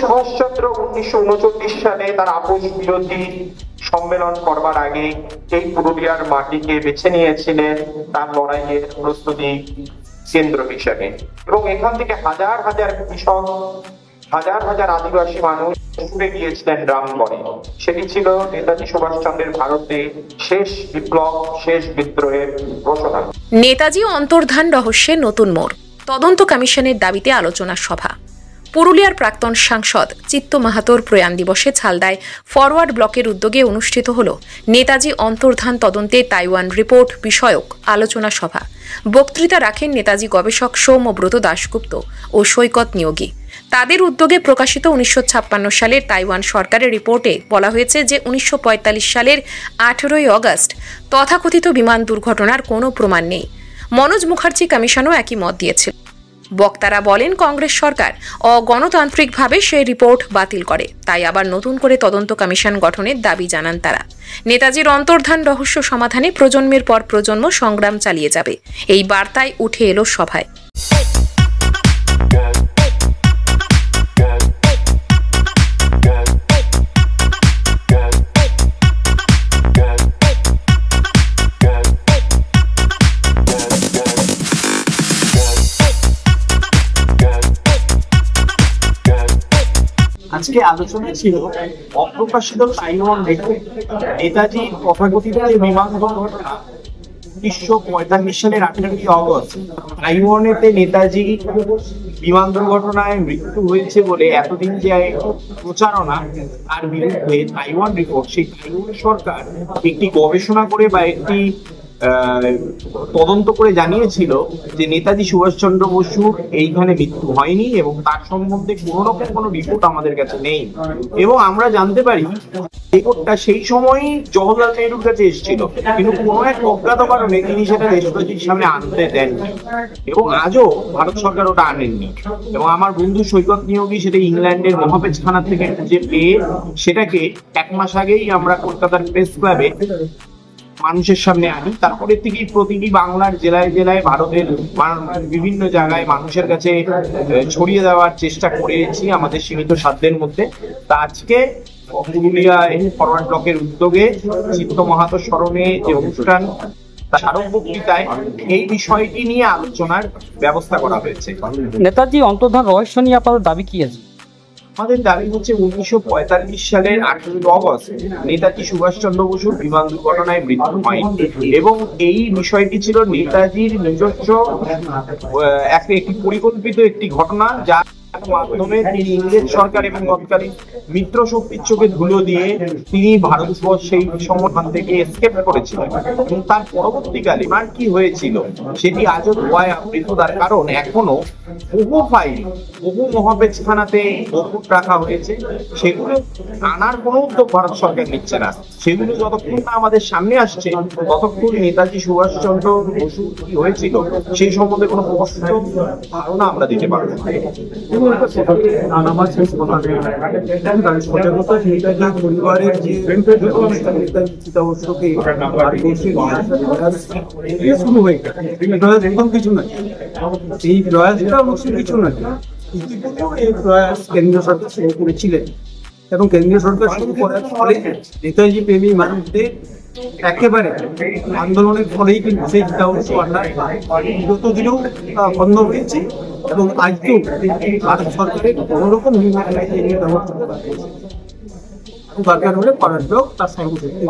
সুভাষচন্দ্র 1939 সালে তার আপোষ বিরোধী সম্মেলন করবার আগে এই পুরুলিয়ার মাটিকে বেছে নিয়েছিলেন তার লড়াইয়ের প্রস্তুতি কেন্দ্র হিসেবে, এবং এখান থেকে হাজার হাজার কৃষক, হাজার হাজার আদিবাসী মানুষ ছুটে গিয়েছিলেন রামগড়ে। সেটি ছিল নেতাজি সুভাষচন্দ্রের ভারতে শেষ বিপ্লব, শেষ বিদ্রোহের ঘোষণা। নেতাজি অন্তর্ধান রহস্যে নতুন মোড়, তদন্ত কমিশনের দাবিতে আলোচনা সভা। পুরুলিয়ার প্রাক্তন সাংসদ চিত্ত মাহাতোর প্রয়াণ দিবসে ছালদায় ফরওয়ার্ড ব্লকের উদ্যোগে অনুষ্ঠিত হল নেতাজি অন্তর্ধান তদন্তে তাইওয়ান রিপোর্ট বিষয়ক আলোচনা সভা। বক্তৃতা রাখেন নেতাজি গবেষক সৌম্যব্রত দাশগুপ্ত ও সৈকত নিয়োগী। তাদের উদ্যোগে প্রকাশিত 1956 সালের তাইওয়ান সরকারের রিপোর্টে বলা হয়েছে যে 1945 সালের 18ই অগস্ট তথাকথিত বিমান দুর্ঘটনার কোনো প্রমাণ নেই। মনোজ মুখার্জি কমিশনও একই মত দিয়েছিল। বক্তারা বলেন, কংগ্রেস সরকার অগণতান্ত্রিকভাবে সেই রিপোর্ট বাতিল করে, তাই আবার নতুন করে তদন্ত কমিশন গঠনের দাবি জানান তারা। নেতাজির অন্তর্ধান রহস্য সমাধানে প্রজন্মের পর প্রজন্ম সংগ্রাম চালিয়ে যাবে, এই বার্তায় উঠে এলো সভায়। আজকে আলোচনা ছিল অপ্রকাশিত তাইওয়ান রিপোর্ট। নেতাজি তথাকথিত বিমান দুর্ঘটনা 1945 সালের 18ই অগস্ট তাইওয়ানেতে নেতাজি বিমান দুর্ঘটনায় মৃত্যু হয়েছে বলে এতদিন যে প্রচারণা তার বিরুদ্ধে তাইওয়ান রিপোর্ট, সেই তাইওয়ান সরকার একটি গবেষণা করে বা একটি তদন্ত করে জানিয়েছিল যে নেতাজি সুভাষচন্দ্র বসুর এইখানে মৃত্যু হয়নি এবং তার সম্বন্ধে কোনো রকম কোনো রিপোর্ট আমাদের কাছে নেই। এবং আমরা জানতে পারি রিপোর্টটা সেই সময়ই জওহরলাল নেহরুর কাছে এসেছিল, কিন্তু কোনো এক অজ্ঞাত কারণে তিনি সেটা দেশবাসীর সামনে আনতে দেননি এবং আজও ভারত সরকার ওটা আনেননি। এবং আমার বন্ধু সৈকত নিয়োগী সেটা ইংল্যান্ডের মহাপেজখানা থেকে খুঁজে পেয়ে সেটাকে 1 মাস আগেই আমরা কলকাতার প্রেস ক্লাবে মানুষের সামনে আনি। তারপরে থেকেই প্রতিটি বাংলার জেলায় জেলায় ভারতের বিভিন্ন জায়গায় মানুষের কাছে ছড়িয়ে দেওয়ার চেষ্টা করেছি আমাদের সীমিত সাধ্যের মধ্যে। তা আজকে পুরুলিয়ায় ফরওয়ার্ড ব্লকের উদ্যোগে চিত্ত মাহাতো স্মরণে যে অনুষ্ঠান, তার স্মারক বক্তৃতায় এই বিষয়টি নিয়ে আলোচনার ব্যবস্থা করা হয়েছে। নেতাজি অন্তর্ধান রহস্য নিয়ে আপনাদের দাবি কি আছে? আমাদের দাবি হচ্ছে 1945 সালের 18ই অগস্ট নেতাজি সুভাষচন্দ্র বসুর বিমান দুর্ঘটনায় মৃত্যু হয় এবং এই বিষয়টি ছিল নেতাজির নিজস্ব একটি পরিকল্পিত একটি ঘটনা, যার মাধ্যমে তিনি ইংরেজ সরকার এবং তৎকালীন মিত্র শক্তির চোখে ধুলো দিয়ে তিনি ভারতবর্ষ সেই সমাধান থেকে এসকেপ করেছিলেন। এবং তার পরবর্তীকালে আর কি হয়েছিল সেটি আজও ধোঁয়ায় আবৃত। তার কারণ এখনো বহু ফাইল, বহু মহাপেজখানাতে মজুত রাখা হয়েছে, সেগুলো আনার কোনো উদ্যোগ ভারত সরকার নিচ্ছে না। সেগুলো যতক্ষণ না আমাদের সামনে আসছে ততক্ষণ নেতাজি সুভাষচন্দ্র বসু কি হয়েছিল সেই সম্বন্ধে কোনো স্পষ্ট ধারণা আমরা দিতে পারবো না। পরিবারের যে শুরু হয়ে গেল কিছু নয়, এই প্রয়াসটা অবশ্যই কিছু নয়। ইতিপূর্বেও এই প্রয়াস কেন্দ্রীয় সরকার শুরু করেছিলেন এবং কেন্দ্রীয় সরকার শুরু করার ফলে নেতাজি প্রেমী মানুষদের একেবারে আন্দোলনের ফলেই কিন্তু সেই চিতাভস্ম আনার বিগত দিনেও বন্ধ হয়েছে এবং আজকেও ভারত সরকারের কোনোরকম দরকার হলে ফরওয়ার্ড ব্লক তার সর্বশক্তি